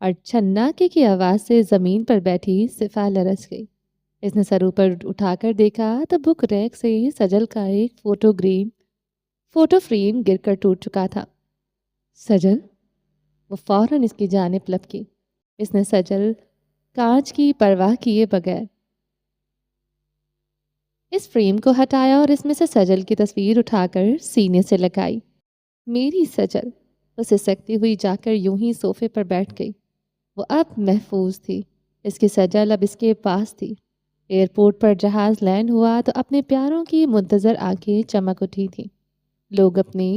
اور چھناکے کی آواز سے زمین پر بیٹھی صفا لرز گئی۔ اس نے سر اوپر اٹھا کر دیکھا تو بک ریک سے سجل کا ایک فوٹو فریم گر کر ٹوٹ چکا تھا۔ سجل؟ وہ فوراً اس کی جانب لپکی۔ اس نے سجل کانچ کی پرواہ کیے بغیر اس فریم کو ہٹایا اور اس میں سے سجل کی تصویر اٹھا کر سینے سے لگائی۔ میری سجل! وہ سسکتی ہوئی جا کر یوں ہی صوفے پر بیٹھ گئی۔ وہ اب محفوظ تھی۔ اس کی سجل اب اس کے پاس تھی۔ ایئرپورٹ پر جہاز لینڈ ہوا تو اپنے پیاروں کی منتظر آنکھیں چمک اٹھی تھیں۔ لوگ اپنے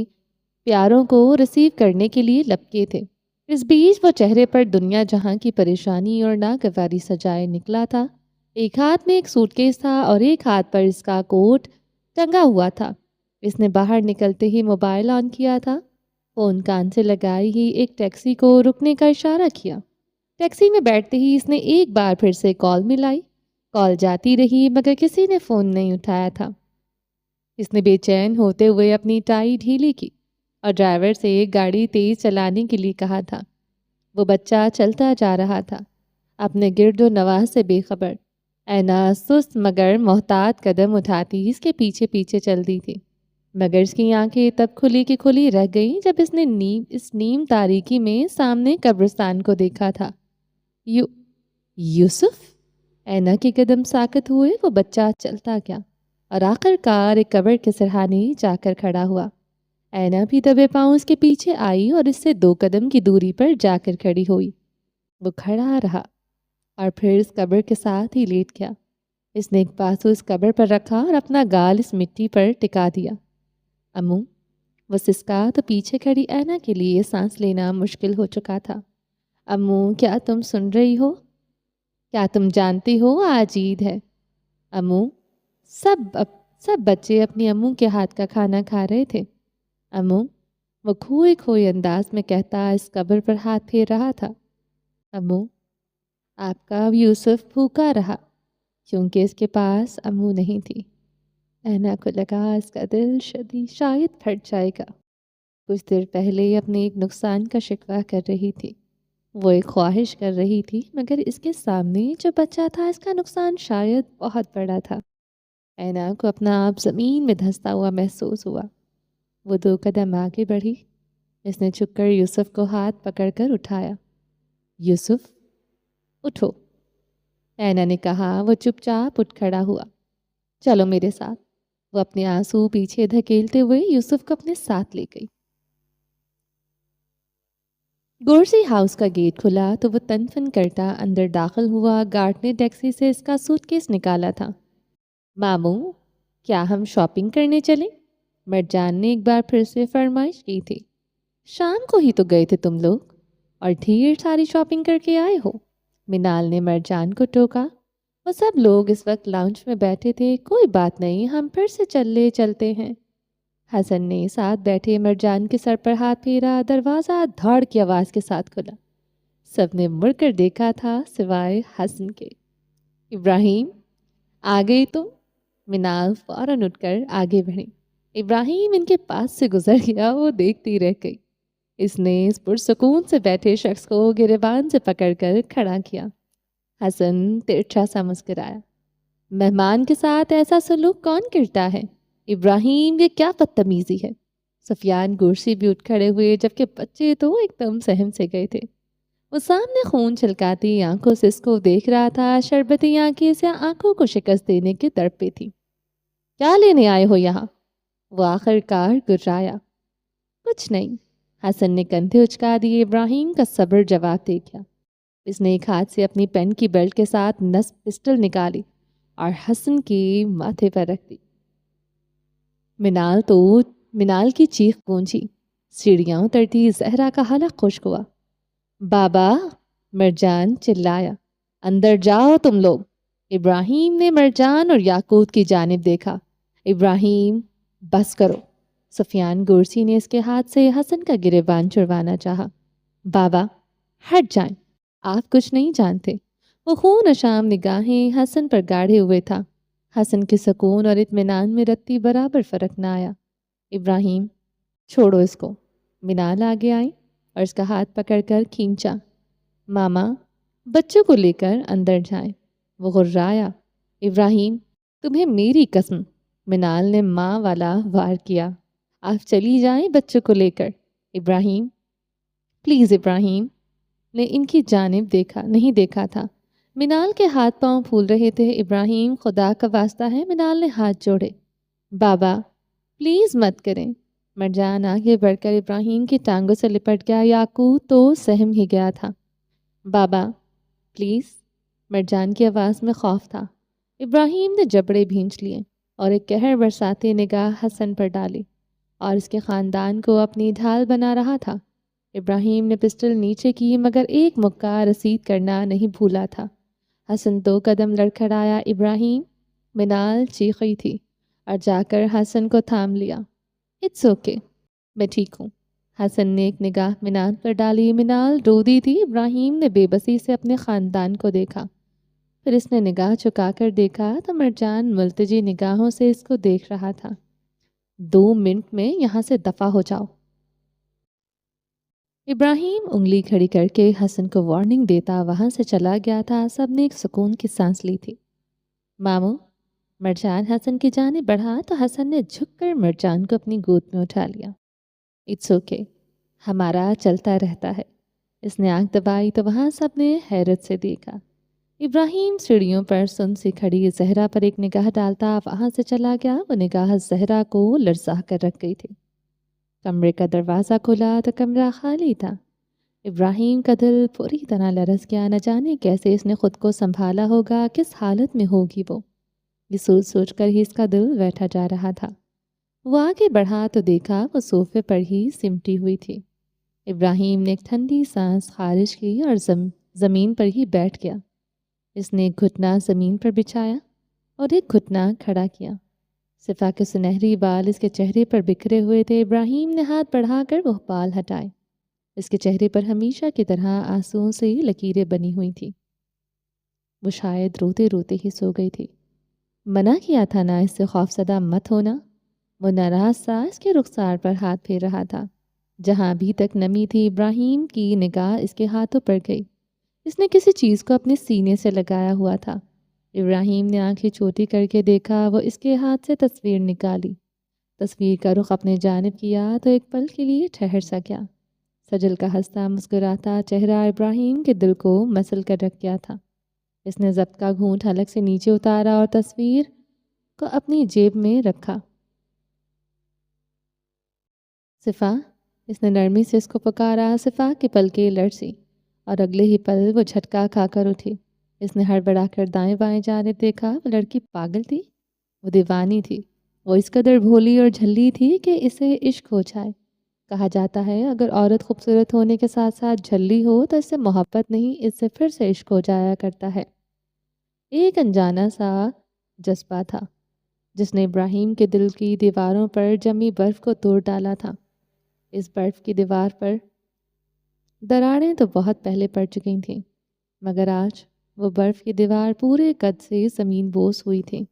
پیاروں کو ریسیو کرنے کے لیے لپکے تھے۔ اس بیچ وہ چہرے پر دنیا جہاں کی پریشانی اور ناگواری سجائے نکلا تھا۔ ایک ہاتھ میں ایک سوٹ کیس تھا اور ایک ہاتھ پر اس کا کوٹ ٹنگا ہوا تھا۔ اس نے باہر نکلتے ہی موبائل آن کیا تھا۔ فون کان سے لگائی ہی ایک ٹیکسی کو رکنے کا اشارہ کیا۔ ٹیکسی میں بیٹھتے ہی اس نے ایک بار پھر سے کال ملائی۔ کال جاتی رہی مگر کسی نے فون نہیں اٹھایا تھا۔ اس نے بے چین ہوتے ہوئے اپنی ٹائی ڈھیلی کی اور ڈرائیور سے گاڑی تیز چلانے کے لیے کہا تھا۔ وہ بچہ چلتا جا رہا تھا، اپنے گرد و نواح سے بے خبر۔ اینا سست مگر محتاط قدم اٹھاتی اس کے پیچھے پیچھے چلتی تھی، مگر اس کی آنکھیں تب کھلی کی کھلی رہ گئیں جب اس نے اس نیم تاریکی میں سامنے قبرستان کو دیکھا تھا۔ یوسف؟ اینا کے قدم ساکت ہوئے۔ وہ بچہ چلتا گیا اور آخر کار ایک قبر کے سرہانے جا کر کھڑا ہوا۔ اینا بھی دبے پاؤں اس کے پیچھے آئی اور اس سے 2 قدم کی دوری پر جا کر کھڑی ہوئی۔ وہ کھڑا رہا اور پھر اس قبر کے ساتھ ہی لیٹ گیا۔ اس نے ایک بازو اس قبر پر رکھا اور اپنا گال اس مٹی پر ٹکا دیا۔ امو؟ وہ سسکا تو پیچھے کھڑی اینا کے لیے سانس لینا مشکل ہو چکا تھا۔ امو، کیا تم سن رہی ہو؟ کیا تم جانتی ہو آج عید ہے؟ امو؟ سب بچے اپنی امو کے ہاتھ کا کھانا کھا رہے تھے۔ امو؟ وہ کھوئے انداز میں کہتا اس قبر پر ہاتھ پھیر رہا تھا۔ امو؟ آپ کا یوسف بھوکا رہا کیونکہ اس کے پاس امو نہیں تھی۔ اینا کو لگا اس کا دل شاید پھٹ جائے گا۔ کچھ دیر پہلے اپنے ایک نقصان کا شکوہ کر رہی تھی۔ وہ ایک خواہش کر رہی تھی مگر اس کے سامنے جو بچہ تھا اس کا نقصان شاید بہت بڑا تھا۔ اینا کو اپنا آپ زمین میں دھنستا ہوا محسوس ہوا۔ وہ 2 قدم آگے بڑھی۔ اس نے جھک کر یوسف کو ہاتھ پکڑ کر اٹھایا۔ یوسف، اٹھو، اینا نے کہا۔ وہ چپ چاپ اٹھ کھڑا ہوا۔ چلو میرے ساتھ۔ وہ اپنے آنسو پیچھے دھکیلتے ہوئے یوسف کو اپنے ساتھ لے گئی۔ گورسی ہاؤس کا گیٹ کھلا تو وہ تن فن کرتا اندر داخل ہوا۔ گارڈ نے ٹیکسی سے اس کا سوٹ کیس نکالا تھا۔ ماموں، کیا ہم شاپنگ کرنے چلیں؟ مرجان نے ایک بار پھر سے فرمائش کی تھی۔ شام کو ہی تو گئے تھے تم لوگ اور ڈھیر ساری شاپنگ کر کے آئے ہو، منال نے مرجان کو ٹوکا۔ وہ سب لوگ اس وقت لاؤنج میں بیٹھے تھے۔ کوئی بات نہیں، ہم پھر سے چلتے ہیں۔ حسن نے ساتھ بیٹھے مرجان کے سر پر ہاتھ پھیرا۔ دروازہ دھاڑ کی آواز کے ساتھ کھلا۔ سب نے مڑ کر دیکھا تھا سوائے حسن کے۔ ابراہیم، آ گئی تم؟ منال فوراً اٹھ کر آگے بڑھی۔ ابراہیم ان کے پاس سے گزر گیا۔ وہ دیکھتی رہ گئی۔ اس نے اس پرسکون سے بیٹھے شخص کو گریبان سے پکڑ کر کھڑا کیا۔ حسن ترچھا سا مسکرایا۔ مہمان کے ساتھ ایسا سلوک کون کرتا ہے؟ ابراہیم، یہ کیا بدتمیزی ہے؟ سفیان گورسی بھی اٹھ کھڑے ہوئے جبکہ بچے تو ایک دم سہم سے گئے تھے۔ وہ سامنے خون چھلکاتی آنکھوں سے اس کو دیکھ رہا تھا۔ شربتی آنکھیں اسے آنکھوں کو شکست دینے کے در پہ تھی۔ کیا لینے آئے ہو یہاں؟ وہ آخر کار گرایا۔ کچھ نہیں، حسن نے کندھے اچکا دیے۔ ابراہیم کا صبر جواب دے گیا۔ اس نے ایک ہاتھ سے اپنی پین کی بیلٹ کے ساتھ نصب پسٹل نکالی اور حسن کے ماتھے پر رکھ دی۔ منال کی چیخ گونجی۔ سیڑھیاں اترتی زہرا کا حلق خشک ہوا۔ بابا، مرجان چلایا، اندر جاؤ تم لوگ۔ ابراہیم نے مرجان اور یاقوت کی جانب دیکھا۔ ابراہیم، بس کرو۔ سفیان گورسی نے اس کے ہاتھ سے حسن کا گریبان چھڑوانا چاہا۔ بابا، ہٹ جائیں، آپ کچھ نہیں جانتے۔ وہ خون اشام نگاہیں حسن پر گاڑے ہوئے تھا۔ حسن کے سکون اور اطمینان میں رتی برابر فرق نہ آیا۔ ابراہیم، چھوڑو اس کو۔ منال آگے آئی اور اس کا ہاتھ پکڑ کر کھینچا۔ ماما بچوں کو لے کر اندر جائیں۔ وہ غرایا، ابراہیم تمہیں میری قسم، منال نے ماں والا وار کیا، آپ چلی جائیں بچوں کو لے کر۔ ابراہیم پلیز ابراہیم نے ان کی جانب نہیں دیکھا تھا۔ منال کے ہاتھ پاؤں پھول رہے تھے۔ ابراہیم خدا کا واسطہ ہے، منال نے ہاتھ جوڑے۔ بابا پلیز مت کریں۔ مرجان آگے بڑھ کر ابراہیم کی ٹانگوں سے لپٹ گیا۔ یعقوب تو سہم ہی گیا تھا۔ بابا پلیز، مرجان کی آواز میں خوف تھا۔ ابراہیم نے جبڑے بھینچ لیے اور ایک قہر برساتے نگاہ حسن پر ڈالی اور اس کے خاندان کو اپنی ڈھال بنا رہا تھا۔ ابراہیم نے پسٹل نیچے کی مگر ایک مکہ رسید کرنا نہیں بھولا تھا۔ حسن 2 قدم لڑکھڑایا۔ ابراہیم، منال چیخی تھی اور جا کر حسن کو تھام لیا۔ اٹس اوکے، میں ٹھیک ہوں۔ حسن نے ایک نگاہ منال پر ڈالی۔ منال رو دی تھی۔ ابراہیم نے بے بسی سے اپنے خاندان کو دیکھا، پھر اس نے نگاہ چکا کر دیکھا تو مرجان ملتجی نگاہوں سے اس کو دیکھ رہا تھا۔ 2 منٹ میں یہاں سے دفع ہو جاؤ۔ ابراہیم انگلی کھڑی کر کے حسن کو وارننگ دیتا وہاں سے چلا گیا تھا۔ سب نے ایک سکون کی سانس لی تھی۔ ماموں، مرجان حسن کی جانب بڑھا تو حسن نے جھک کر مرجان کو اپنی گود میں اٹھا لیا۔ اٹس اوکے، ہمارا چلتا رہتا ہے۔ اس نے آنکھ دبائی تو وہاں سب نے حیرت سے دیکھا۔ ابراہیم سیڑھیوں پر سن سے کھڑی زہرا پر ایک نگاہ ڈالتا وہاں سے چلا گیا۔ وہ نگاہ زہرا کو لرزا کر رکھ گئی تھی۔ کمرے کا دروازہ کھلا تو کمرہ خالی تھا۔ ابراہیم کا دل پوری طرح لرز گیا۔ نہ جانے کیسے اس نے خود کو سنبھالا ہوگا، کس حالت میں ہوگی وہ۔ یہ سوچ سوچ کر ہی اس کا دل بیٹھا جا رہا تھا۔ وہ آگے بڑھا تو دیکھا وہ صوفے پر ہی سمٹی ہوئی تھی۔ ابراہیم نے ایک ٹھنڈی سانس خارج کی اور زمین پر ہی بیٹھ گیا۔ اس نے ایک گھٹنا زمین پر بچھایا اور ایک گھٹنا کھڑا کیا۔ صفا کے سنہری بال اس کے چہرے پر بکھرے ہوئے تھے۔ ابراہیم نے ہاتھ بڑھا کر وہ بال ہٹائے۔ اس کے چہرے پر ہمیشہ کی طرح آنسوؤں سے لکیریں بنی ہوئی تھی۔ وہ شاید روتے روتے ہی سو گئی تھی۔ منع کیا تھا نا اس سے خوفزدہ مت ہونا۔ وہ ناراض سا اس کے رخسار پر ہاتھ پھیر رہا تھا۔ جہاں ابھی تک نمی تھی، ابراہیم کی نگاہ اس کے ہاتھوں پر گئی۔ اس نے کسی چیز کو اپنے سینے سے لگایا ہوا تھا۔ ابراہیم نے آنکھیں چھوٹی کر کے دیکھا۔ وہ اس کے ہاتھ سے تصویر نکالی۔ تصویر کا رخ اپنے جانب کیا تو ایک پل کے لیے ٹھہر سا گیا۔ سجل کا ہنستا مسکراتا چہرہ ابراہیم کے دل کو مسل کر رکھ گیا تھا۔ اس نے ضبط کا گھونٹ حلق سے نیچے اتارا اور تصویر کو اپنی جیب میں رکھا۔ صفا، اس نے نرمی سے اس کو پکارا۔ صفا کی پلکیں لرزی اور اگلے ہی پل وہ جھٹکا کھا کر اٹھی۔ اس نے ہڑبڑا کر دائیں بائیں جانب دیکھا۔ وہ لڑکی پاگل تھی، وہ دیوانی تھی۔ وہ اس قدر بھولی اور جھلی تھی کہ اسے عشق ہو جائے۔ کہا جاتا ہے اگر عورت خوبصورت ہونے کے ساتھ ساتھ جھلی ہو تو اس سے محبت نہیں، اس سے پھر سے عشق ہو جایا کرتا ہے۔ ایک انجانا سا جذبہ تھا جس نے ابراہیم کے دل کی دیواروں پر جمی برف کو توڑ ڈالا تھا۔ اس برف کی دیوار پر دراڑیں تو بہت پہلے پڑ چکی تھیں، مگر آج وہ برف کی دیوار پورے قد سے زمین بوس ہوئی تھی۔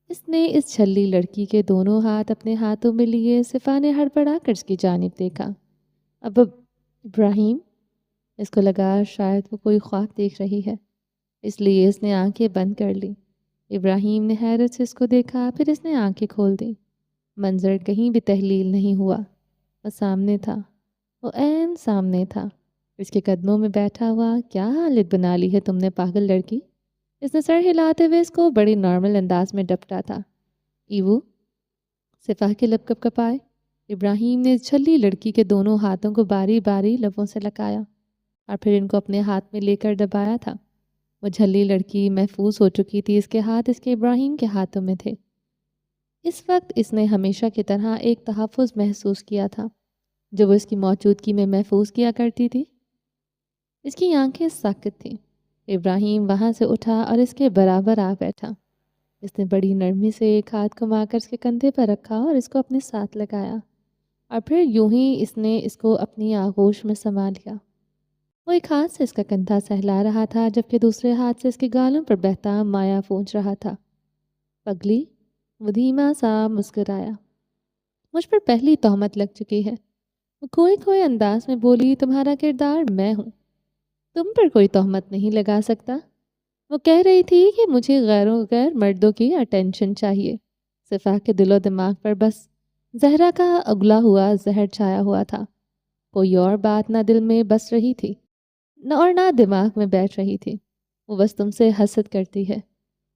اس نے اس چھلی لڑکی کے دونوں ہاتھ اپنے ہاتھوں میں لیے۔ صفا نے ہڑبڑا کر اس کی جانب دیکھا۔ اب ابراہیم، اس کو لگا شاید وہ کوئی خواب دیکھ رہی ہے، اس لیے اس نے آنکھیں بند کر لی۔ ابراہیم نے حیرت سے اس کو دیکھا، پھر اس نے آنکھیں کھول دی۔ منظر کہیں بھی تحلیل نہیں ہوا۔ وہ سامنے تھا، وہ عین سامنے تھا، اس کے قدموں میں بیٹھا ہوا۔ کیا حالت بنا لی ہے تم نے پاگل لڑکی؟ اس نے سر ہلاتے ہوئے اس کو بڑی نارمل انداز میں ڈپٹا تھا۔ ایوو، صفا کے لب کپ کپائے۔ ابراہیم نے اس چھلی لڑکی کے دونوں ہاتھوں کو باری باری لبوں سے لگایا اور پھر ان کو اپنے ہاتھ میں لے کر دبایا تھا۔ وہ جھلی لڑکی محفوظ ہو چکی تھی۔ اس کے ہاتھ اس کے ابراہیم کے ہاتھوں میں تھے۔ اس وقت اس نے ہمیشہ کی طرح ایک تحفظ محسوس کیا تھا جو وہ اس کی موجودگی میں محفوظ کیا کرتی تھی۔ اس کی آنکھیں ساکت تھیں۔ ابراہیم وہاں سے اٹھا اور اس کے برابر آ بیٹھا۔ اس نے بڑی نرمی سے ایک ہاتھ گھما کر اس کے کندھے پر رکھا اور اس کو اپنے ساتھ لگایا اور پھر یوں ہی اس نے اس کو اپنی آغوش میں سما لیا۔ وہ ایک ہاتھ سے اس کا کندھا سہلا رہا تھا جبکہ دوسرے ہاتھ سے اس کے گالوں پر بہتا مایا پونچھ رہا تھا۔ پگلی، وہ دھیما سا مسکرایا۔ مجھ پر پہلی تہمت لگ چکی ہے۔ وہ کھوئے کھوئے انداز میں بولی، تمہارا کردار میں ہوں۔ تم پر کوئی تہمت نہیں لگا سکتا۔ وہ کہہ رہی تھی کہ مجھے غیر مردوں کی اٹینشن چاہیے۔ صفا کے دل و دماغ پر بس زہرا کا اگلا ہوا زہر چھایا ہوا تھا۔ کوئی اور بات نہ دل میں بس رہی تھی نہ دماغ میں بیٹھ رہی تھی۔ وہ بس تم سے حسد کرتی ہے۔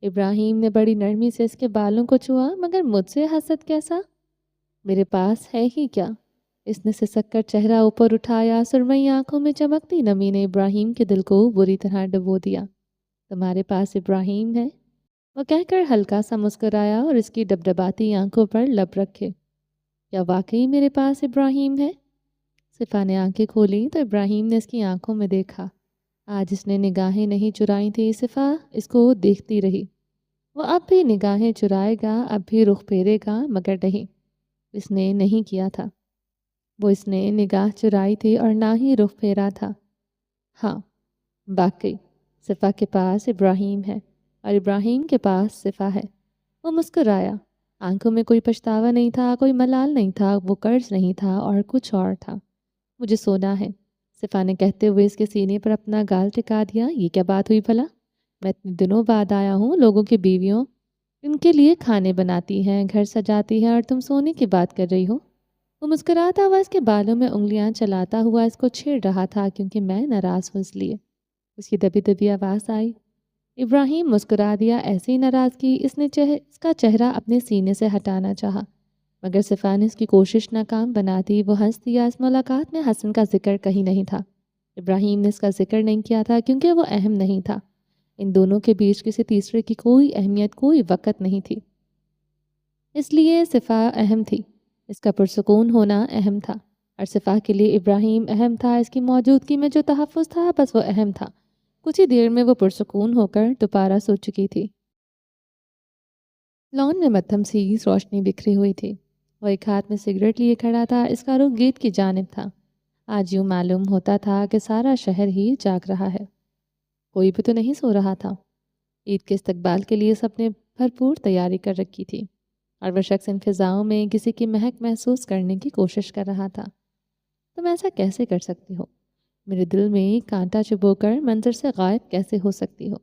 ابراہیم نے بڑی نرمی سے اس کے بالوں کو چھوا، مگر مجھ سے حسد کیسا؟ میرے پاس ہے ہی کیا؟ اس نے سسک کر چہرہ اوپر اٹھایا، سرمئی آنکھوں میں چمکتی نمی نے ابراہیم کے دل کو بری طرح ڈبو دیا۔ تمہارے پاس ابراہیم ہے؟ وہ کہہ کر ہلکا سا مسکرایا اور اس کی ڈبڈباتی آنکھوں پر لب رکھے۔ کیا واقعی میرے پاس ابراہیم ہے؟ صفا نے آنکھیں کھولیں تو ابراہیم نے اس کی آنکھوں میں دیکھا۔ آج اس نے نگاہیں نہیں چرائی تھی، صفا اس کو دیکھتی رہی۔ وہ اب بھی نگاہیں چرائے گا، اب بھی رخ پھیرے گا، مگر نہیں، اس نے نہیں کیا تھا۔ وہ اس نے نگاہ چرائی تھی اور نہ ہی رخ پھیرا تھا۔ ہاں، واقعی صفا کے پاس ابراہیم ہے اور ابراہیم کے پاس صفا ہے۔ وہ مسکرایا۔ آنکھوں میں کوئی پچھتاوا نہیں تھا، کوئی ملال نہیں تھا، وہ قرض نہیں تھا اور کچھ اور تھا۔ مجھے سونا ہے، صفا نے کہتے ہوئے اس کے سینے پر اپنا گال ٹکا دیا۔ یہ کیا بات ہوئی بھلا؟ میں اتنے دنوں بعد آیا ہوں، لوگوں کی بیویوں ان کے لیے کھانے بناتی ہیں، گھر سجاتی ہیں، اور تم سونے کی بات کر رہی ہو۔ وہ مسکراتا ہوا اس کے بالوں میں انگلیاں چلاتا ہوا اس کو چھیڑ رہا تھا، کیونکہ میں ناراض ہوں اس لیے۔ اس کی دبی دبی آواز آئی۔ ابراہیم مسکرا دیا۔ ایسی ناراضگی اس نے اس کا چہرہ اپنے سینے سے ہٹانا چاہا، مگر صفا نے اس کی کوشش ناکام بنا دی۔ وہ ہنس دیا۔ اس ملاقات میں حسن کا ذکر کہیں نہیں تھا۔ ابراہیم نے اس کا ذکر نہیں کیا تھا کیونکہ وہ اہم نہیں تھا۔ ان دونوں کے بیچ کسی تیسرے کی کوئی اہمیت، کوئی وقت نہیں تھی، اس لیے صفا اہم تھی۔ اس کا پرسکون ہونا اہم تھا، اور صفا کے لیے ابراہیم اہم تھا۔ اس کی موجودگی میں جو تحفظ تھا، بس وہ اہم تھا۔ کچھ ہی دیر میں وہ پرسکون ہو کر دوبارہ سو چکی تھی۔ لان میں مدھم سی روشنی بکھری ہوئی تھی۔ وہ ایک ہاتھ میں سگریٹ لیے کھڑا تھا، اس کا رخ گیٹ کی جانب تھا۔ آج یوں معلوم ہوتا تھا کہ سارا شہر ہی جاگ رہا ہے، کوئی بھی تو نہیں سو رہا تھا۔ عید کے استقبال کے لیے سب نے بھرپور تیاری کر رکھی تھی، اور وہ شخص ان فضاؤں میں کسی کی مہک محسوس کرنے کی کوشش کر رہا تھا۔ تم ایسا کیسے کر سکتی ہو؟ میرے دل میں کانٹا چبو کر منظر سے غائب کیسے ہو سکتی ہو؟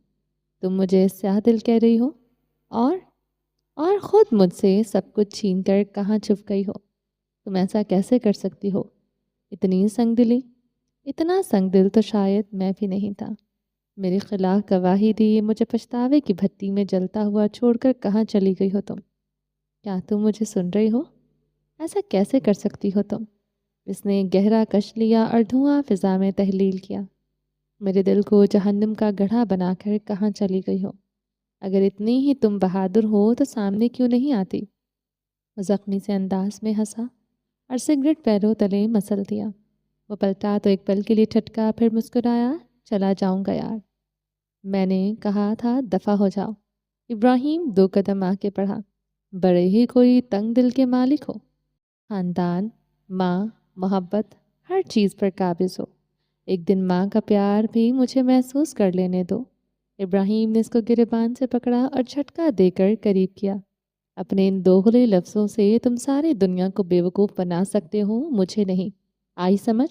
تم مجھے سیاہ دل کہہ رہی ہو، اور خود مجھ سے سب کچھ چھین کر کہاں چھپ گئی ہو؟ تم ایسا کیسے کر سکتی ہو؟ اتنی سنگ دلی؟ اتنا سنگ دل تو شاید میں بھی نہیں تھا۔ میرے خلاف گواہی دی، مجھے پچھتاوے کی بھٹی میں جلتا ہوا چھوڑ کر کہاں چلی گئی ہو تم؟ کیا تم مجھے سن رہی ہو؟ ایسا کیسے کر سکتی ہو تم؟ اس نے گہرا کش لیا اور دھواں فضا میں تحلیل کیا۔ میرے دل کو جہنم کا گڑھا بنا کر کہاں چلی گئی ہو؟ اگر اتنی ہی تم بہادر ہو تو سامنے کیوں نہیں آتی؟ وہ زخمی سے انداز میں ہنسا اور سگریٹ پیروں تلے مسل دیا۔ وہ پلٹا تو ایک پل کے لیے ٹھٹکا، پھر مسکرایا۔ چلا جاؤں گا یار، میں نے کہا تھا دفع ہو جاؤ۔ ابراہیم 2 قدم آگے بڑھا۔ بڑے ہی کوئی تنگ دل کے مالک ہو، خاندان، ماں، محبت، ہر چیز پر قابض ہو۔ ایک دن ماں کا پیار بھی مجھے محسوس کر لینے دو۔ ابراہیم نے اس کو گریبان سے پکڑا اور جھٹکا دے کر قریب کیا۔ اپنے ان دوغلے لفظوں سے تم ساری دنیا کو بیوقوف بنا سکتے ہو، مجھے نہیں۔ آئی سمجھ؟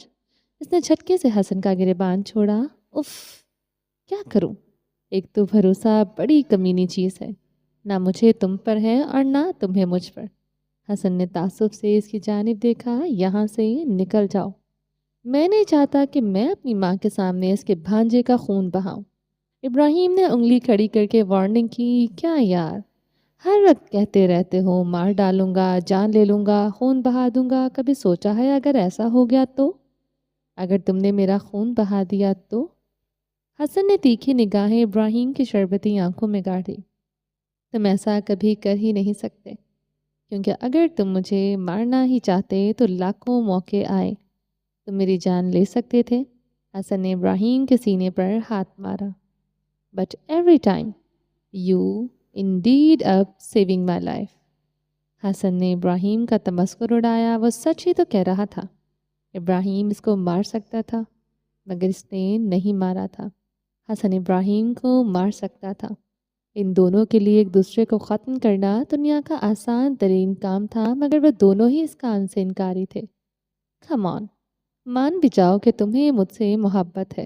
اس نے جھٹکے سے حسن کا گریبان چھوڑا۔ اف، کیا کروں؟ ایک تو بھروسہ بڑی کمینی چیز ہے، نہ مجھے تم پر ہے اور نہ تمہیں مجھ پر۔ حسن نے تعصب سے اس کی جانب دیکھا۔ یہاں سے نکل جاؤ، میں نہیں چاہتا کہ میں اپنی ماں کے سامنے اس کے بھانجے کا خون بہاؤں۔ ابراہیم نے انگلی کھڑی کر کے وارننگ کی۔ کیا یار، ہر وقت کہتے رہتے ہو مار ڈالوں گا، جان لے لوں گا، خون بہا دوں گا۔ کبھی سوچا ہے اگر ایسا ہو گیا تو؟ اگر تم نے میرا خون بہا دیا تو؟ حسن نے تیکھی نگاہیں ابراہیم کی شربتی آنکھوں میں گاڑی۔ تم ایسا کبھی کر ہی نہیں سکتے، کیونکہ اگر تم مجھے مارنا ہی چاہتے تو لاکھوں موقع آئے، تم میری جان لے سکتے تھے۔ حسن نے ابراہیم کے سینے پر ہاتھ مارا۔ But every time you ended up saving my life۔ حسن نے ابراہیم کا تمسخر اڑایا۔ وہ سچ ہی تو کہہ رہا تھا۔ ابراہیم اس کو مار سکتا تھا، مگر اس نے نہیں مارا تھا۔ حسن ابراہیم کو مار سکتا تھا۔ ان دونوں کے لیے ایک دوسرے کو ختم کرنا دنیا کا آسان ترین کام تھا، مگر وہ دونوں ہی اس کام سے انکاری تھے۔ کم آن، مان بھی جاؤ کہ تمہیں مجھ سے محبت ہے۔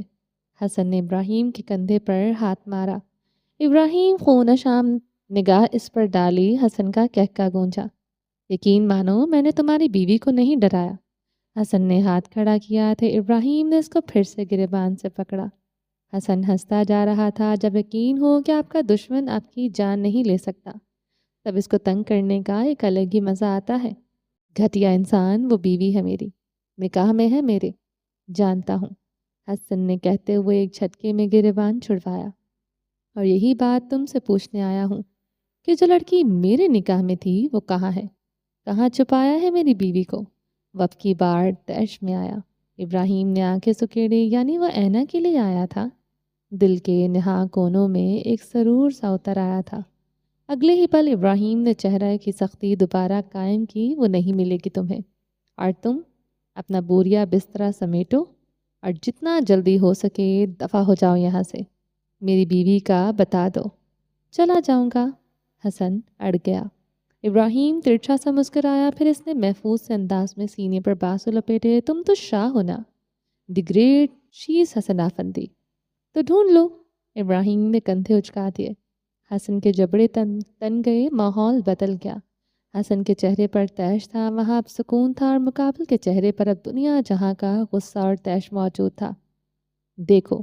حسن نے ابراہیم کے کندھے پر ہاتھ مارا۔ ابراہیم خونشام نگاہ اس پر ڈالی۔ حسن کا کہکا گونجا، یقین مانو میں نے تمہاری بیوی کو نہیں ڈرایا۔ حسن نے ہاتھ کھڑا کیا تھے، ابراہیم نے اس کو پھر سے گریبان سے پکڑا۔ حسن ہنستا جا رہا تھا، جب یقین ہو کہ آپ کا دشمن آپ کی جان نہیں لے سکتا تب اس کو تنگ کرنے کا ایک الگ ہی مزہ آتا ہے۔ گھٹیا انسان، وہ بیوی ہے میری، نکاح میں ہے میرے، جانتا ہوں، حسن نے کہتے ہوئے ایک جھٹکے میں گریبان چھڑوایا۔ اور یہی بات تم سے پوچھنے آیا ہوں کہ جو لڑکی میرے نکاح میں تھی وہ کہاں ہے؟ کہاں چھپایا ہے میری بیوی کو؟ وقت کی بار تیش میں آیا۔ ابراہیم نے آنکھیں سکیڑی، یعنی وہ اینا کے لیے آیا تھا؟ دل کے نہا کونوں میں ایک سرور سا اتر آیا تھا۔ اگلے ہی پل ابراہیم نے چہرہ کی سختی دوبارہ قائم کی، وہ نہیں ملے گی تمہیں، اور تم اپنا بوریا بسترا سمیٹو اور جتنا جلدی ہو سکے دفع ہو جاؤ یہاں سے، میری بیوی کا بتا دو۔ چلا جاؤں گا، حسن اڑ گیا۔ ابراہیم ترچھا سا مسکرایا، پھر اس نے محفوظ سے انداز میں سینے پر بازو لپیٹے، تم تو شاہ ہونا، دی گریٹ شیز حسن آفندی، تو ڈھونڈ لو۔ ابراہیم نے کندھے اچکا دیے۔ حسن کے جبڑے تن گئے، ماحول بدل گیا۔ حسن کے چہرے پر تیش تھا، وہاں اب سکون تھا، اور مقابل کے چہرے پر اب دنیا جہاں کا غصہ اور تیش موجود تھا۔ دیکھو،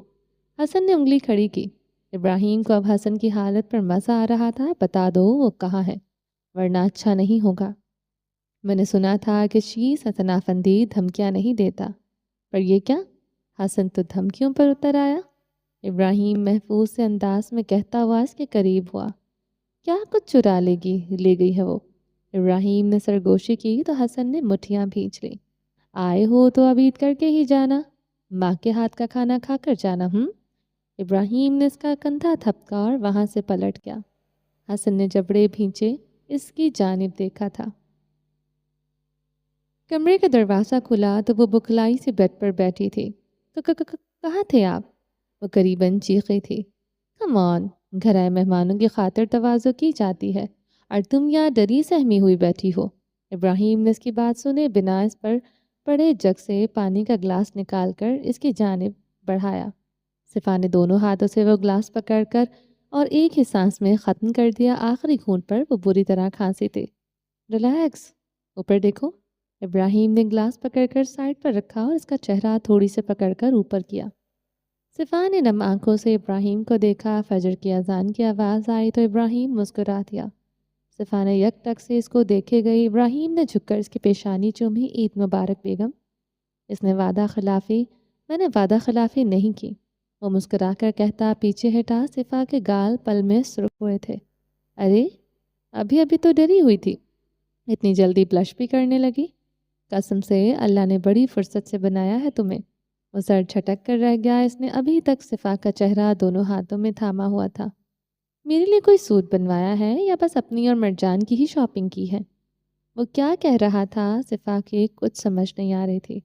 حسن نے انگلی کھڑی کی۔ ابراہیم کو اب حسن کی حالت پر مزہ آ رہا تھا۔ بتا دو وہ کہاں ہے، ورنہ اچھا نہیں ہوگا۔ میں نے سنا تھا کہ شیز حسن آفندی دھمکیاں نہیں دیتا، پر یہ کیا؟ حسن تو دھمکیوں پر اتر آیا۔ ابراہیم محفوظ سے انداز میں کہتا ہوا اس کے قریب ہوا۔ کیا کچھ چرا لے گئی ہے وہ؟ ابراہیم نے سرگوشی کی تو حسن نے مٹھیاں بھینچ لی۔ آئے ہو تو اب عید کر کے ہی جانا، ماں کے ہاتھ کا کھانا کھا کر جانا۔ ابراہیم نے اس کا کندھا تھپکا اور وہاں سے پلٹ گیا۔ حسن نے جبڑے بھینچے اس کی جانب دیکھا تھا۔ کمرے کا دروازہ کھلا تو وہ بکھلائی سے بیڈ پر بیٹھی تھی۔ کہاں تھے آپ؟ وہ قریباً چیخی تھی۔ کم آن، گھر آئے مہمانوں کی خاطر تواضع کی جاتی ہے، اور تم یہاں ڈری سہمی ہوئی بیٹھی ہو۔ ابراہیم نے اس کی بات سنے بنا اس پر پڑے جگ سے پانی کا گلاس نکال کر اس کی جانب بڑھایا۔ صفا نے دونوں ہاتھوں سے وہ گلاس پکڑ کر اور ایک ہی سانس میں ختم کر دیا۔ آخری گھونٹ پر وہ بری طرح کھانسی تھی۔ ریلیکس، اوپر دیکھو۔ ابراہیم نے گلاس پکڑ کر سائڈ پر رکھا اور اس کا چہرہ تھوڑی سے پکڑ کر اوپر کیا۔ صفا نے نم آنکھوں سے ابراہیم کو دیکھا۔ فجر کی اذان کی آواز آئی تو ابراہیم مسکرا دیا۔ صفا نے یک ٹک سے اس کو دیکھے گئی۔ ابراہیم نے جھک کر اس کی پیشانی چومی۔ عید مبارک بیگم۔ میں نے وعدہ خلافی نہیں کی، وہ مسکرا کر کہتا پیچھے ہٹا۔ صفا کے گال پل میں سرخ ہوئے تھے۔ ارے ابھی تو ڈری ہوئی تھی، اتنی جلدی بلش بھی کرنے لگی؟ قسم سے اللہ نے بڑی فرصت سے بنایا ہے تمہیں۔ وہ سر چھٹک کر رہ گیا۔ اس نے ابھی تک صفا کا چہرہ دونوں ہاتھوں میں تھاما ہوا تھا۔ میرے لیے کوئی سوٹ بنوایا ہے یا بس اپنی اور مرجان کی ہی شاپنگ کی ہے؟ وہ کیا کہہ رہا تھا صفا کے کچھ سمجھ نہیں آ رہی تھی۔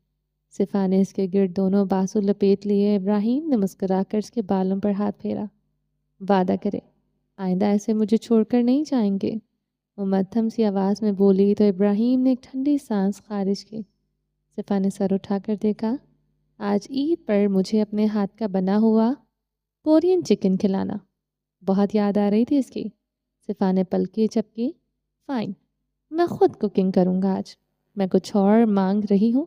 صفا نے اس کے گرد دونوں بازو لپیٹ لیے۔ ابراہیم نے مسکرا کر اس کے بالوں پر ہاتھ پھیرا۔ وعدہ کرے آئندہ ایسے مجھے چھوڑ کر نہیں جائیں گے؟ وہ مدھم سی آواز میں بولی تو ابراہیم نے ایک ٹھنڈی سانس خارج کی۔ صفا نے سر اٹھا کر دیکھا۔ آج عید پر مجھے اپنے ہاتھ کا بنا ہوا کورین چکن کھلانا، بہت یاد آ رہی تھی اس کی۔ صفا نے پلکیں جھپکی۔ فائن، میں خود کوکنگ کروں گا آج، میں کچھ اور مانگ رہی ہوں۔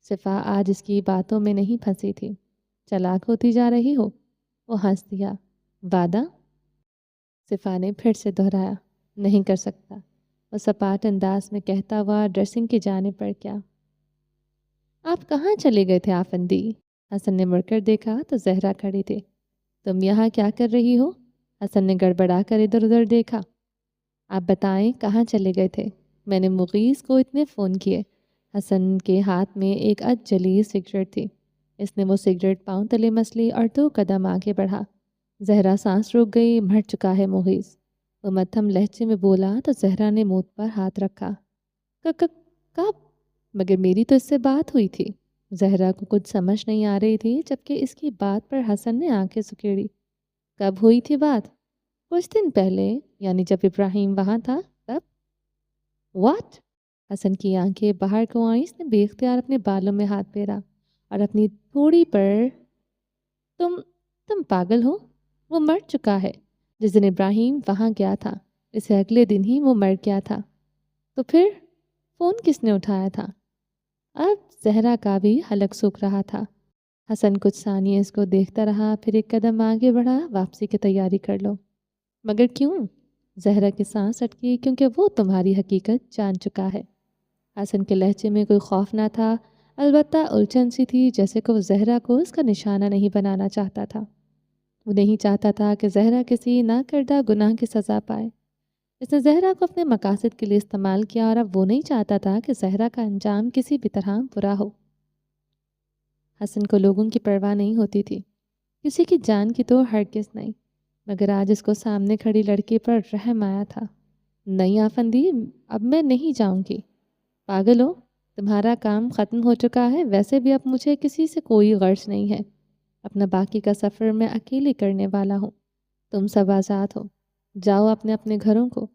صفا آج اس کی باتوں میں نہیں پھنسی تھی۔ چالاک ہوتی جا رہی ہو؟ وہ ہنس دیا۔ وعدہ؟ صفا نے پھر سے دہرایا۔ نہیں کر سکتا، وہ سپاٹ انداز میں کہتا ہوا ڈریسنگ کی جانب بڑھ گیا۔ آپ کہاں چلے گئے تھے آفندی؟ حسن نے مڑ کر دیکھا تو زہرا کھڑی تھی۔ تم یہاں کیا کر رہی ہو؟ حسن نے گڑبڑا کر ادھر ادھر دیکھا۔ آپ بتائیں کہاں چلے گئے تھے؟ میں نے مغیث کو اتنے فون کیے۔ حسن کے ہاتھ میں ایک جلی سگریٹ تھی۔ اس نے وہ سگریٹ پاؤں تلے مس لی اور 2 قدم آگے بڑھا۔ زہرا سانس رک گئی۔ مر چکا ہے مغیث، وہ مدھم لہجے میں بولا تو زہرا نے منہ پر ہاتھ رکھا۔ کب؟ مگر میری تو اس سے بات ہوئی تھی۔ زہرا کو کچھ سمجھ نہیں آ رہی تھی، جبکہ اس کی بات پر حسن نے آنکھیں سکیڑی۔ کب ہوئی تھی بات؟ کچھ دن پہلے، یعنی جب ابراہیم وہاں تھا تب۔ واٹ؟ حسن کی آنکھیں باہر کو آئیں۔ اس نے بے اختیار اپنے بالوں میں ہاتھ پھیرا اور اپنی تھوڑی پر تم تم پاگل ہو؟ وہ مر چکا ہے۔ جس دن ابراہیم وہاں گیا تھا اسے اگلے دن ہی وہ مر گیا تھا۔ تو پھر فون کس نے اٹھایا تھا؟ اب زہرا کا بھی حلق سوکھ رہا تھا۔ حسن کچھ ثانیے اس کو دیکھتا رہا، پھر ایک قدم آگے بڑھا۔ واپسی کی تیاری کر لو۔ مگر کیوں؟ زہرا کی سانس اٹکی، کیونکہ وہ تمہاری حقیقت جان چکا ہے۔ حسن کے لہجے میں کوئی خوف نہ تھا، البتہ الجھن سی تھی، جیسے کہ وہ زہرا کو اس کا نشانہ نہیں بنانا چاہتا تھا۔ وہ نہیں چاہتا تھا کہ زہرا کسی نہ کردہ گناہ کی سزا پائے۔ اس نے زہرا کو اپنے مقاصد کے لیے استعمال کیا، اور اب وہ نہیں چاہتا تھا کہ زہرا کا انجام کسی بھی طرح برا ہو۔ حسن کو لوگوں کی پرواہ نہیں ہوتی تھی، کسی کی جان کی تو ہرگز نہیں، مگر آج اس کو سامنے کھڑی لڑکی پر رحم آیا تھا۔ نہیں آفندی، اب میں نہیں جاؤں گی۔ پاگل ہو؟ تمہارا کام ختم ہو چکا ہے، ویسے بھی اب مجھے کسی سے کوئی غرض نہیں ہے۔ اپنا باقی کا سفر میں اکیلے کرنے والا ہوں۔ تم سب آزاد ہو، جاؤ اپنے اپنے گھروں کو۔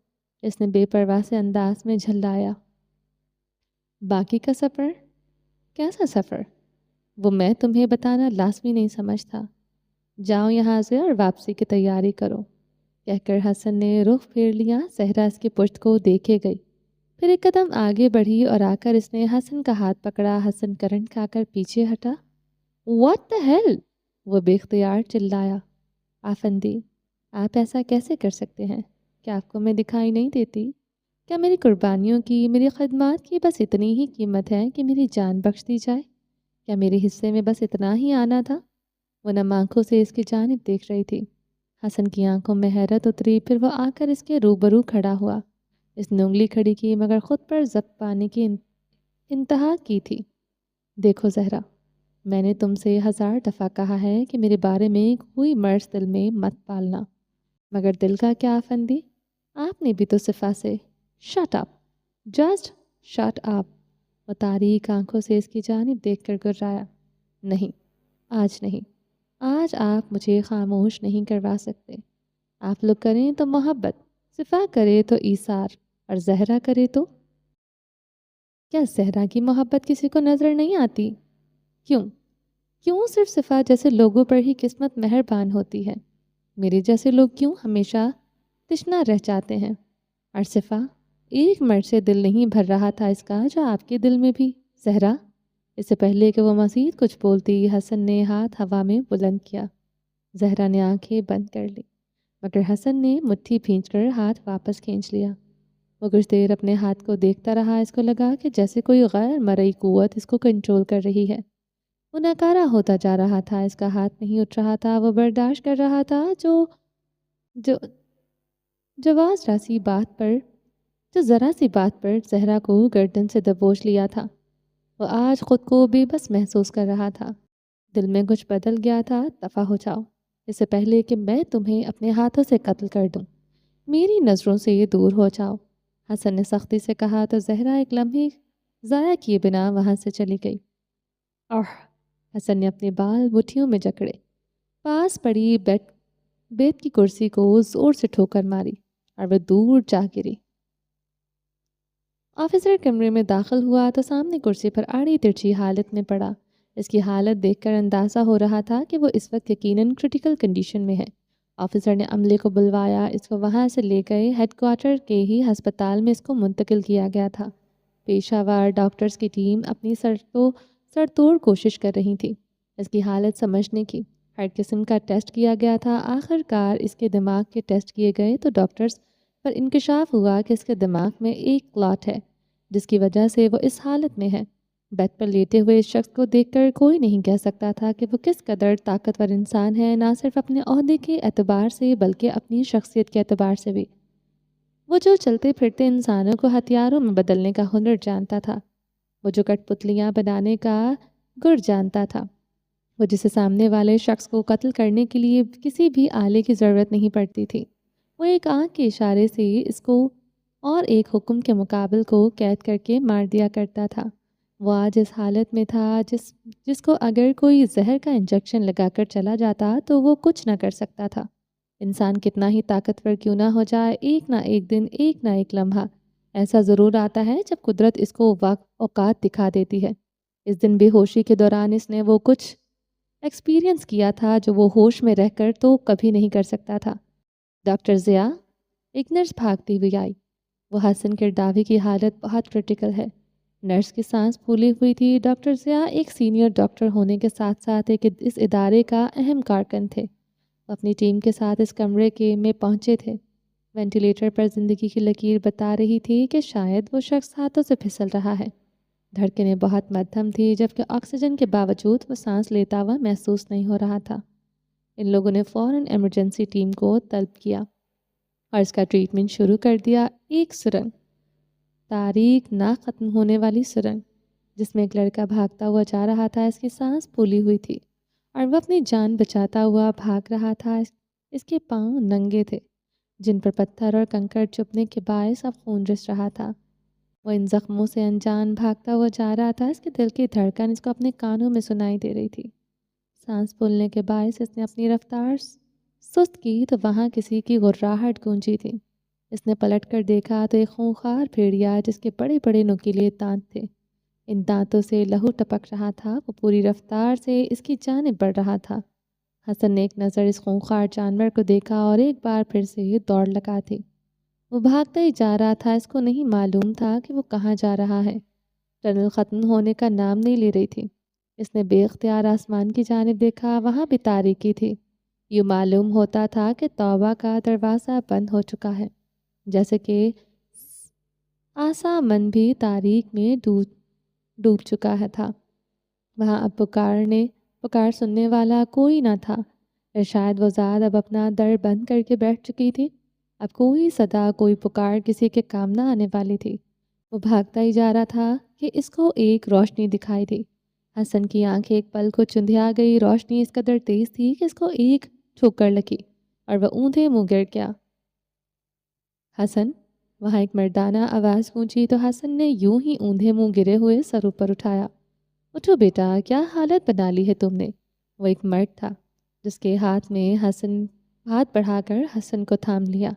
اس نے بے پرواہ سے انداز میں جھلایا۔ باقی کا سفر؟ کیسا سفر؟ وہ میں تمہیں بتانا لازمی نہیں سمجھتا۔ جاؤ یہاں سے اور واپسی کی تیاری کرو، کہہ کر حسن نے رخ پھیر لیا۔ زہرا اس کی پشت کو دیکھے گئی، پھر ایک قدم آگے بڑھی اور آ کر اس نے حسن کا ہاتھ پکڑا۔ حسن کرنٹ کھا کر پیچھے ہٹا۔ What the hell؟ وہ بے اختیار چلایا۔ آفندی، آپ ایسا کیسے کر سکتے ہیں؟ کیا آپ کو میں دکھائی نہیں دیتی؟ کیا میری قربانیوں کی، میری خدمات کی بس اتنی ہی قیمت ہے کہ میری جان بخش دی جائے؟ کیا میرے حصے میں بس اتنا ہی آنا تھا؟ وہ نم آنکھوں سے اس کی جانب دیکھ رہی تھی۔ حسن کی آنکھوں میں حیرت اتری، پھر وہ آ کر اس کے روبرو کھڑا ہوا۔ اس نے انگلی کھڑی کی، مگر خود پر ضبط پانے کی انتہا کی تھی۔ دیکھو زہرا، میں نے تم سے 1000 دفعہ کہا ہے کہ میرے بارے میں کوئی مرض دل میں مت پالنا، مگر دل کا کیا آفندی؟ آپ نے بھی تو صفا سے shut up, just shut up. وہ تاریک آنکھوں سے اس کی جانب دیکھ کر گرایا۔ نہیں، آج نہیں، آج آپ مجھے خاموش نہیں کروا سکتے۔ آپ لوگ کریں تو محبت، صفا کرے تو ایثار، اور زہرا کرے تو… کیا زہرا کی محبت کسی کو نظر نہیں آتی؟ کیوں صرف صفا جیسے لوگوں پر ہی قسمت مہربان ہوتی ہے؟ میرے جیسے لوگ کیوں ہمیشہ تشنا رہ جاتے ہیں؟ اور صفا، ایک مرد سے دل نہیں بھر رہا تھا اس کا جو آپ کے دل میں بھی؟ زہرا… اس سے پہلے کہ وہ مزید کچھ بولتی، حسن نے ہاتھ ہوا میں بلند کیا۔ زہرا نے آنکھیں بند کر لی، مگر حسن نے مٹھی بھینچ کر ہاتھ واپس کھینچ لیا۔ وہ کچھ دیر اپنے ہاتھ کو دیکھتا رہا۔ اس کو لگا کہ جیسے کوئی غیر مرئی قوت اس کو کنٹرول کر رہی ہے۔ وہ ناکارہ ہوتا جا رہا تھا، اس کا ہاتھ نہیں اٹھ رہا تھا۔ وہ برداشت کر رہا تھا جو ذرا سی بات پر زہرا کو گردن سے دبوچ لیا تھا۔ وہ آج خود کو بے بس محسوس کر رہا تھا۔ دل میں کچھ بدل گیا تھا۔ دفع ہو جاؤ، اس سے پہلے کہ میں تمہیں اپنے ہاتھوں سے قتل کر دوں۔ میری نظروں سے یہ دور ہو جاؤ، حسن نے سختی سے کہا تو زہرا ایک لمحے ضائع کیے بنا وہاں سے چلی گئی۔ حسن نے اپنے بال مٹھیوں میں جکڑے، پاس پڑی بیت کی کرسی کو زور سے ٹھوکر ماری، اور وہ دور جا گری۔ آفیسر کمرے میں داخل ہوا تو سامنے کرسی پر آڑی ترچھی حالت میں پڑا۔ اس کی حالت دیکھ کر اندازہ ہو رہا تھا کہ وہ اس وقت یقیناً کرٹیکل کنڈیشن میں ہے۔ آفیسر نے عملے کو بلوایا، اس کو وہاں سے لے گئے۔ ہیڈ کوارٹر کے ہی ہسپتال میں اس کو منتقل کیا گیا تھا۔ پیشہ ور ڈاکٹرز کی ٹیم اپنی سر توڑ کوشش کر رہی تھی اس کی حالت سمجھنے کی۔ ہر قسم کا ٹیسٹ کیا گیا تھا۔ آخر کار اس کے دماغ کے ٹیسٹ کیے گئے تو ڈاکٹرز پر انکشاف ہوا کہ اس کے دماغ میں ایک کلاٹ ہے، جس کی وجہ سے وہ اس حالت میں ہے۔ بیڈ پر لیٹے ہوئے اس شخص کو دیکھ کر کوئی نہیں کہہ سکتا تھا کہ وہ کس قدر طاقتور انسان ہے، نہ صرف اپنے عہدے کے اعتبار سے بلکہ اپنی شخصیت کے اعتبار سے بھی۔ وہ جو چلتے پھرتے انسانوں کو ہتھیاروں میں بدلنے کا ہنر جانتا تھا، وہ جو کٹ پتلیاں بنانے کا گر جانتا تھا، وہ جسے سامنے والے شخص کو قتل کرنے کے لیے کسی بھی آلے کی ضرورت نہیں پڑتی تھی، وہ ایک آنکھ کے اشارے سے اس کو اور ایک حکم کے مقابل کو قید کر کے مار دیا کرتا تھا۔ وہ آج اس حالت میں تھا جس کو اگر کوئی زہر کا انجیکشن لگا کر چلا جاتا تو وہ کچھ نہ کر سکتا تھا۔ انسان کتنا ہی طاقتور کیوں نہ ہو جائے، ایک نہ ایک دن، ایک نہ ایک لمحہ ایسا ضرور آتا ہے جب قدرت اس کو اوقات دکھا دیتی ہے۔ اس دن بے ہوشی کے دوران اس نے وہ کچھ ایکسپیرینس کیا تھا جو وہ ہوش میں رہ کر تو کبھی نہیں کر سکتا تھا۔ ڈاکٹر ضیاء، ایک نرس بھاگتی ہوئی آئی۔ وہ حسن کرداوی کی حالت بہت کرٹیکل ہے۔ نرس کی سانس پھولی ہوئی تھی۔ ڈاکٹر ضیاء ایک سینئر ڈاکٹر ہونے کے ساتھ ساتھ اس ادارے کا اہم کارکن تھے۔ وہ اپنی ٹیم کے ساتھ اس کمرے میں پہنچے تھے۔ وینٹیلیٹر پر زندگی کی لکیر بتا رہی تھی کہ شاید وہ شخص ہاتھوں سے پھسل رہا ہے۔ دھڑکنیں بہت مدھم تھی، جبکہ آکسیجن کے باوجود وہ سانس لیتا ہوا محسوس نہیں ہو رہا تھا۔ ان لوگوں نے فوراً ایمرجنسی ٹیم کو طلب کیا اور اس کا ٹریٹمنٹ شروع کر دیا۔ ایک سرنگ، تاریک نہ ختم ہونے والی سرنگ، جس میں ایک لڑکا بھاگتا ہوا جا رہا تھا۔ اس کی سانس پھولی ہوئی تھی اور وہ اپنی جان بچاتا ہوا بھاگ رہا تھا۔ اس کے پاؤں ننگے تھے، جن پر پتھر اور کنکر چبھنے کے باعث اب خون رس رہا تھا۔ وہ ان زخموں سے انجان بھاگتا ہوا جا رہا تھا۔ اس کے دل کی دھڑکن اس کو اپنے کانوں میں سنائی دے رہی تھی۔ سانس پھولنے کے باعث اس نے اپنی رفتار سست کی تو وہاں کسی کی غراہٹ گونجی تھی۔ اس نے پلٹ کر دیکھا تو ایک خونخوار بھیڑیا جس کے بڑے بڑے نوکیلے دانت تھے، ان دانتوں سے لہو ٹپک رہا تھا۔ وہ پوری رفتار سے اس کی جانب بڑھ رہا تھا۔ حسن نے ایک نظر اس خونخوار جانور کو دیکھا اور ایک بار پھر سے دوڑ لگا دی۔ وہ بھاگتا ہی جا رہا تھا۔ اس کو نہیں معلوم تھا کہ وہ کہاں جا رہا ہے۔ ٹنل ختم ہونے کا نام نہیں لے رہی تھی۔ اس نے بے اختیار آسمان کی جانب دیکھا، وہاں بھی تاریکی تھی۔ یوں معلوم ہوتا تھا کہ توبہ کا دروازہ بند ہو چکا ہے، جیسے کہ آسمان بھی تاریک میں ڈوب چکا تھا۔ وہاں اب پکار سننے والا کوئی نہ تھا۔ شاید وہ ذات اب اپنا در بند کر کے بیٹھ چکی تھی۔ اب کوئی صدا، کوئی پکار کسی کے کام نہ آنے والی تھی۔ وہ بھاگتا ہی جا رہا تھا کہ اس کو ایک روشنی دکھائی دی۔ حسن کی آنکھیں ایک پل کو چندھیا گئی۔ روشنی اس قدر تیز تھی کہ اس کو ایک ٹھوکر لگی اور وہ اونھے منہ گر گیا۔ حسن، وہاں ایک مردانہ آواز گونجی تو حسن نے یوں ہی اونھے منہ گرے ہوئے سر اوپر اٹھایا۔ اٹھو بیٹا، کیا حالت بنا لی ہے تم نے؟ وہ ایک مرد تھا جس کے ہاتھ بڑھا کر حسن کو تھام لیا۔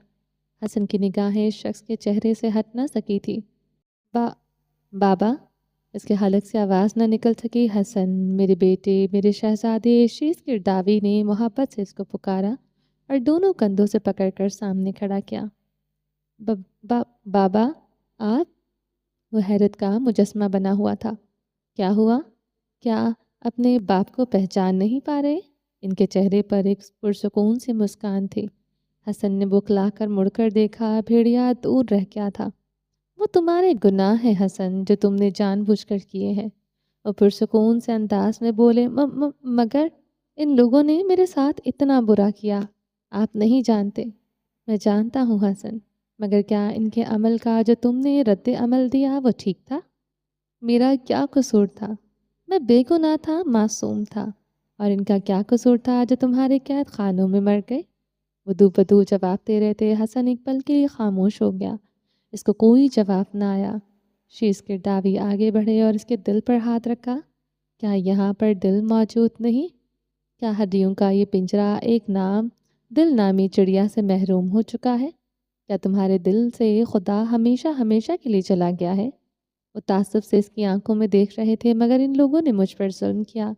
حسن کی نگاہیں اس شخص کے چہرے سے ہٹ نہ سکی تھی۔ بابا، اس کے حلق سے آواز نہ نکل سکی۔ حسن، میرے بیٹے، میرے شہزادے، شیز کرداوی نے محبت سے اس کو پکارا اور دونوں کندھوں سے پکڑ کر سامنے کھڑا کیا۔ بابا، آپ؟ وہ حیرت کا مجسمہ بنا ہوا تھا۔ کیا ہوا؟ کیا اپنے باپ کو پہچان نہیں پا رہے؟ ان کے چہرے پر ایک پرسکون سی مسکان تھی۔ حسن نے بکلا کر مڑ کر دیکھا۔ بھیڑیا دور رہ گیا تھا۔ وہ تمہارے گناہ ہیں حسن، جو تم نے جان بوجھ کر کیے ہیں۔ وہ پرسکون سے انداز میں بولے، مگر ان لوگوں نے میرے ساتھ اتنا برا کیا، آپ نہیں جانتے۔ میں جانتا ہوں حسن، مگر کیا ان کے عمل کا جو تم نے رد عمل دیا وہ ٹھیک تھا؟ میرا کیا قصور تھا؟ میں بے گناہ تھا، معصوم تھا۔ اور ان کا کیا قصور تھا جو تمہارے قید خانوں میں مر گئے؟ وہ دو بدو جواب دے رہے تھے۔ حسن ایک پل کے لیے خاموش ہو گیا۔ اس کو کوئی جواب نہ آیا۔ شیز کرداوی آگے بڑھے اور اس کے دل پر ہاتھ رکھا۔ کیا یہاں پر دل موجود نہیں؟ کیا ہڈیوں کا یہ پنجرا ایک دل نامی چڑیا سے محروم ہو چکا ہے؟ کیا تمہارے دل سے خدا ہمیشہ ہمیشہ کے لیے چلا گیا ہے؟ وہ تعصب سے اس کی آنکھوں میں دیکھ رہے تھے۔ مگر ان لوگوں نے مجھ پر ظلم کیا،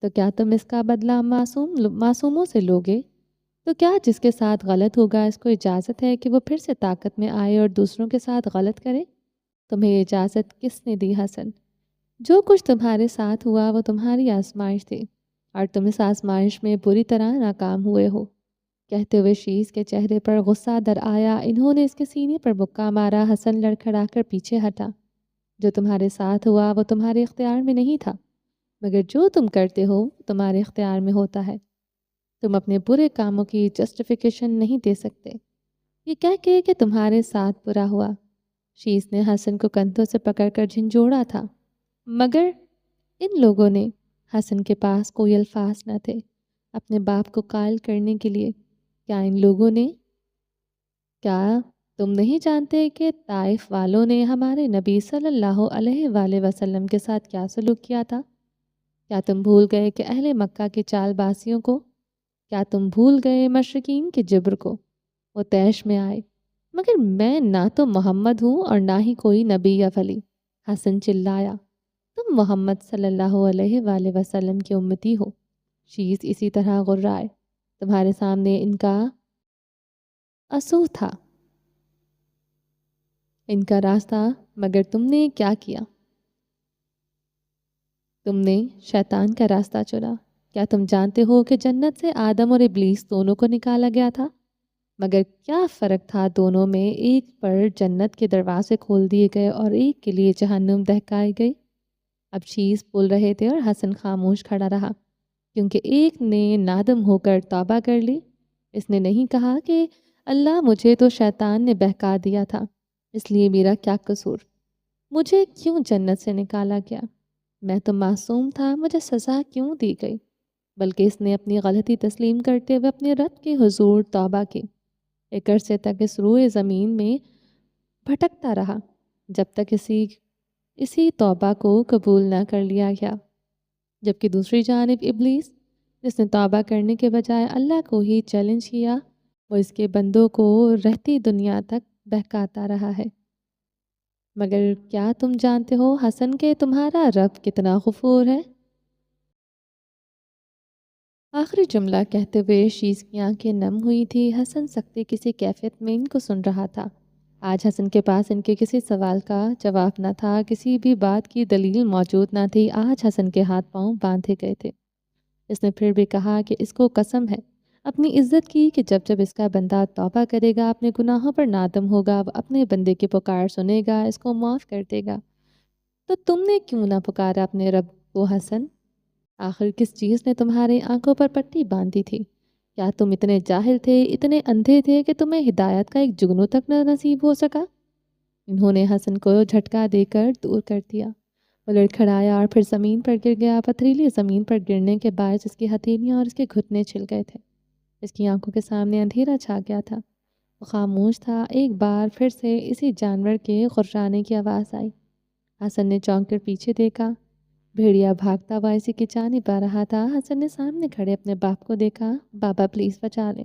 تو کیا تم اس کا بدلہ معصوموں سے لوگے؟ تو کیا جس کے ساتھ غلط ہوگا اس کو اجازت ہے کہ وہ پھر سے طاقت میں آئے اور دوسروں کے ساتھ غلط کرے؟ تمہیں یہ اجازت کس نے دی حسن؟ جو کچھ تمہارے ساتھ ہوا وہ تمہاری آزمائش تھی، اور تم اس آزمائش میں بری طرح ناکام ہوئے ہو۔ کہتے ہوئے شیز کے چہرے پر غصہ در آیا۔ انہوں نے اس کے سینے پر مکہ مارا۔ حسن لڑکھڑا کر پیچھے ہٹا۔ جو تمہارے ساتھ ہوا وہ تمہارے اختیار میں نہیں تھا، مگر جو تم کرتے ہو تمہارے اختیار میں ہوتا ہے۔ تم اپنے برے کاموں کی جسٹیفیکیشن نہیں دے سکتے یہ کہہ کے کہ تمہارے ساتھ برا ہوا۔ شیز نے حسن کو کندھوں سے پکڑ کر جھنجھوڑا تھا، مگر ان لوگوں نے، حسن کے پاس کوئی الفاظ نہ تھے اپنے باپ کو قائل کرنے کے لیے۔ کیا ان لوگوں نے، کیا تم نہیں جانتے کہ طائف والوں نے ہمارے نبی صلی اللہ علیہ وآلہ وسلم کے ساتھ کیا سلوک کیا تھا؟ کیا تم بھول گئے کہ اہل مکہ کے چال باسیوں کو؟ کیا تم بھول گئے مشرکین کے جبر کو؟ وہ طیش میں آئے، مگر میں نہ تو محمد ہوں اور نہ ہی کوئی نبی یا ولی۔ حسن چلایا، تم محمد صلی اللہ علیہ وآلہ وسلم کی امتی ہو، شیز اسی طرح غرائے، تمہارے سامنے ان کا اصول تھا، ان کا راستہ، مگر تم نے کیا کیا؟ تم نے شیطان کا راستہ چنا۔ کیا تم جانتے ہو کہ جنت سے آدم اور ابلیس دونوں کو نکالا گیا تھا؟ مگر کیا فرق تھا دونوں میں؟ ایک پر جنت کے دروازے کھول دیے گئے اور ایک کے لیے جہنم دہکائی گئی۔ اب شیز بول رہے تھے اور حسن خاموش کھڑا رہا، کیونکہ ایک نے نادم ہو کر توبہ کر لی۔ اس نے نہیں کہا کہ اللہ مجھے تو شیطان نے بہکا دیا تھا، اس لیے میرا کیا قصور، مجھے کیوں جنت سے نکالا گیا، میں تو معصوم تھا، مجھے سزا کیوں دی گئی؟ بلکہ اس نے اپنی غلطی تسلیم کرتے ہوئے اپنے رب کے حضور توبہ کی۔ ایک عرصے تک اس روئے زمین میں بھٹکتا رہا، جب تک اسی توبہ کو قبول نہ کر لیا گیا۔ جبکہ دوسری جانب ابلیس، جس نے توبہ کرنے کے بجائے اللہ کو ہی چیلنج کیا، وہ اس کے بندوں کو رہتی دنیا تک بہکاتا رہا ہے۔ مگر کیا تم جانتے ہو حسن کہ تمہارا رب کتنا غفور ہے؟ آخری جملہ کہتے ہوئے شیز کی آنکھیں نم ہوئی تھی۔ حسن سکتے کسی کیفیت میں ان کو سن رہا تھا۔ آج حسن کے پاس ان کے کسی سوال کا جواب نہ تھا، کسی بھی بات کی دلیل موجود نہ تھی۔ آج حسن کے ہاتھ پاؤں باندھے گئے تھے۔ اس نے پھر بھی کہا کہ اس کو قسم ہے اپنی عزت کی کہ جب جب اس کا بندہ توبہ کرے گا، اپنے گناہوں پر نادم ہوگا، وہ اپنے بندے کی پکار سنے گا، اس کو معاف کر دے گا۔ تو تم نے کیوں نہ پکارا اپنے رب کو حسن؟ آخر کس چیز نے تمہاری آنکھوں پر پٹی باندھی تھی؟ کیا تم اتنے جاہل تھے، اتنے اندھے تھے کہ تمہیں ہدایت کا ایک جگنو تک نہ نصیب ہو سکا؟ انہوں نے حسن کو جھٹکا دے کر دور کر دیا۔ وہ لڑکھڑایا اور پھر زمین پر گر گیا۔ پتھریلی زمین پر گرنے کے باعث اس کی ہتھیلیاں اور اس کے گھٹنے چھل گئے تھے۔ اس کی آنکھوں کے سامنے اندھیرا چھا گیا تھا۔ وہ خاموش تھا۔ ایک بار پھر سے اسی جانور کے غررانے کی آواز آئی۔ حسن نے چونک کر پیچھے دیکھا۔ بھیڑیا بھاگتا ہوا اسی کی جانب آ رہا تھا۔ حسن نے سامنے کھڑے اپنے باپ کو دیکھا۔ بابا پلیز بچا لیں۔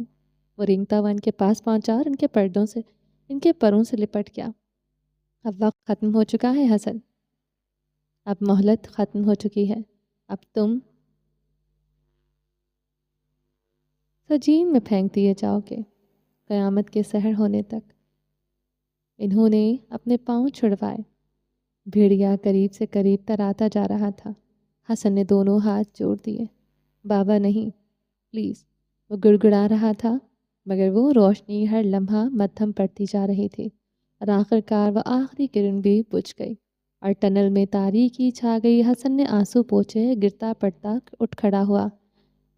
وہ رینگتا ہوا ان کے پاس پہنچا اور ان کے پروں سے لپٹ گیا۔ اب وقت ختم ہو چکا ہے حسن، اب مہلت ختم ہو چکی ہے، اب تم سجین میں پھینک دیے جاؤ گے قیامت کے سحر ہونے تک۔ انہوں نے اپنے پاؤں چھڑوائے۔ بھیڑیا قریب سے قریب تر آتا جا رہا تھا۔ حسن نے دونوں ہاتھ جوڑ دیے۔ بابا نہیں، پلیز۔ وہ گڑگڑا رہا تھا، مگر وہ روشنی ہر لمحہ مدھم پڑتی جا رہی تھی اور آخر کار وہ آخری کرن بھی بجھ گئی اور ٹنل میں تاریکی چھا گئی۔ حسن نے آنسو پوچھے، گرتا پڑتا اٹھ کھڑا ہوا۔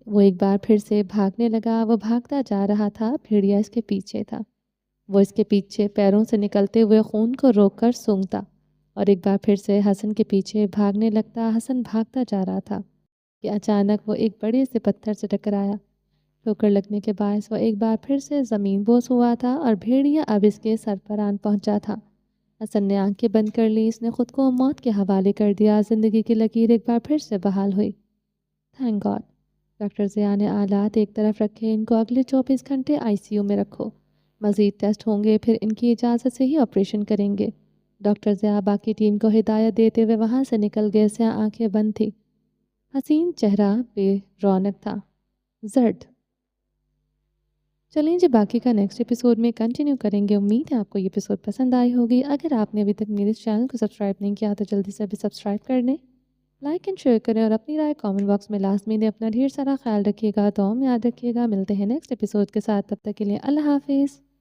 وہ ایک بار پھر سے بھاگنے لگا۔ وہ بھاگتا جا رہا تھا، بھیڑیا اس کے پیچھے تھا۔ وہ اس کے پیچھے پیروں سے نکلتے ہوئے خون کو روک کر سونگھتا اور ایک بار پھر سے حسن کے پیچھے بھاگنے لگتا۔ حسن بھاگتا جا رہا تھا کہ اچانک وہ ایک بڑے سے پتھر سے ٹکرایا۔ ٹھوکر لگنے کے باعث وہ ایک بار پھر سے زمین بوس ہوا تھا اور بھیڑیا اب اس کے سر پر آن پہنچا تھا۔ حسن نے آنکھیں بند کر لی۔ اس نے خود کو موت کے حوالے کر دیا۔ زندگی کی لکیر ایک بار پھر سے بحال ہوئی۔ Thank God. ڈاکٹر ضیاء نے آلات ایک طرف رکھے۔ ان کو اگلے 24 گھنٹے ICU میں رکھو، مزید ٹیسٹ ہوں گے، پھر ان کی اجازت سے ہی آپریشن کریں گے۔ ڈاکٹر ضیاء باقی ٹیم کو ہدایت دیتے ہوئے وہاں سے نکل گئے۔ سیاہ آنکھیں بند تھی، حسین چہرہ بے رونق تھا، زرد۔ چلیں جی، باقی کا نیکسٹ ایپیسوڈ میں کنٹینیو کریں گے۔ امید ہے آپ کو یہ ایپیسوڈ پسند آئی ہوگی۔ اگر آپ نے ابھی تک میرے اس چینل کو سبسکرائب نہیں کیا تو جلدی سے ابھی سبسکرائب کر دیں، لائک اینڈ شیئر کریں اور اپنی رائے کامنٹ باکس میں لازمی دیں۔ اپنا ڈھیر سارا خیال رکھیے گا، دعاؤں میں یاد رکھیے گا۔ ملتے ہیں نیکسٹ ایپیسوڈ کے ساتھ، تب تک کے لیے اللہ حافظ۔